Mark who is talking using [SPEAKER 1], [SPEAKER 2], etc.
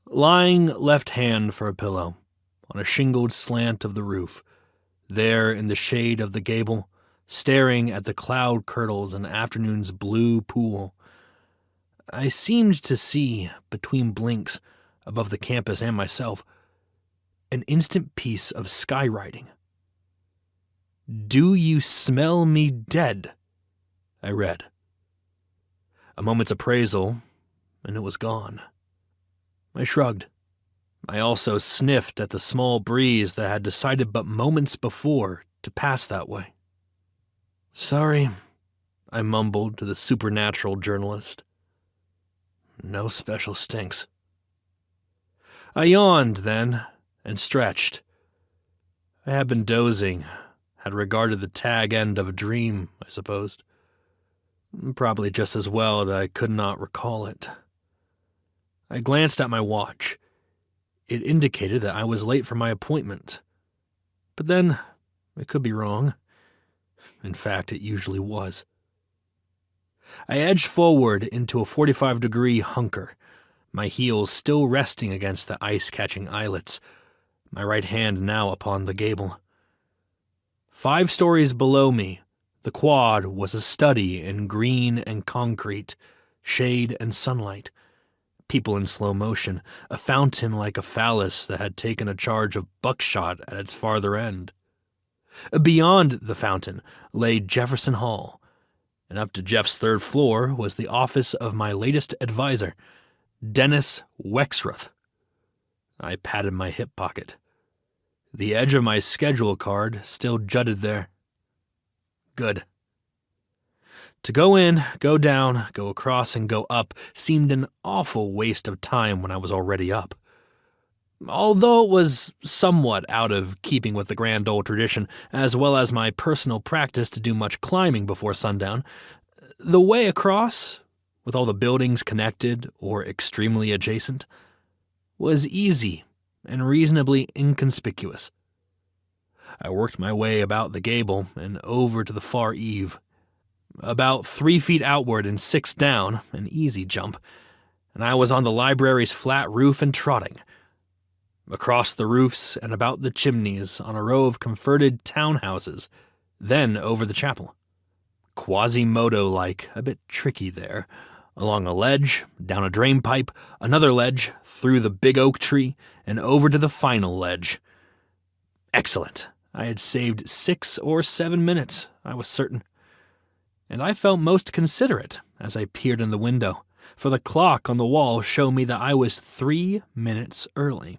[SPEAKER 1] Lying left hand for a pillow, on a shingled slant of the roof, there in the shade of the gable, staring at the cloud curdles and afternoon's blue pool, I seemed to see, between blinks, above the campus and myself, an instant piece of skywriting. "Do you smell me dead?" I read. A moment's appraisal, and it was gone. I shrugged. I also sniffed at the small breeze that had decided but moments before to pass that way. "Sorry," I mumbled to the supernatural journalist. "No special stinks." I yawned then and stretched. I had been dozing, had regarded the tag end of a dream, I supposed. Probably just as well that I could not recall it. I glanced at my watch. It indicated that I was late for my appointment. But then, it could be wrong. In fact, it usually was. I edged forward into a 45-degree hunker, my heels still resting against the ice-catching eyelets, my right hand now upon the gable. 5 stories below me, the quad was a study in green and concrete, shade and sunlight, people in slow motion, a fountain like a phallus that had taken a charge of buckshot at its farther end. Beyond the fountain lay Jefferson Hall, and up to Jeff's 3rd floor was the office of my latest advisor, Dennis Wexruth. I patted my hip pocket. The edge of my schedule card still jutted there. Good. To go in, go down, go across, and go up seemed an awful waste of time when I was already up. Although it was somewhat out of keeping with the grand old tradition, as well as my personal practice to do much climbing before sundown, the way across, with all the buildings connected or extremely adjacent, was easy and reasonably inconspicuous. I worked my way about the gable and over to the far eave. About 3 feet outward and 6 down, an easy jump, and I was on the library's flat roof and trotting. Across the roofs and about the chimneys on a row of converted townhouses, then over the chapel. Quasimodo-like, a bit tricky there, along a ledge, down a drain pipe, another ledge, through the big oak tree, and over to the final ledge. Excellent. I had saved 6 or 7 minutes, I was certain. And I felt most considerate as I peered in the window, for the clock on the wall showed me that I was 3 minutes early.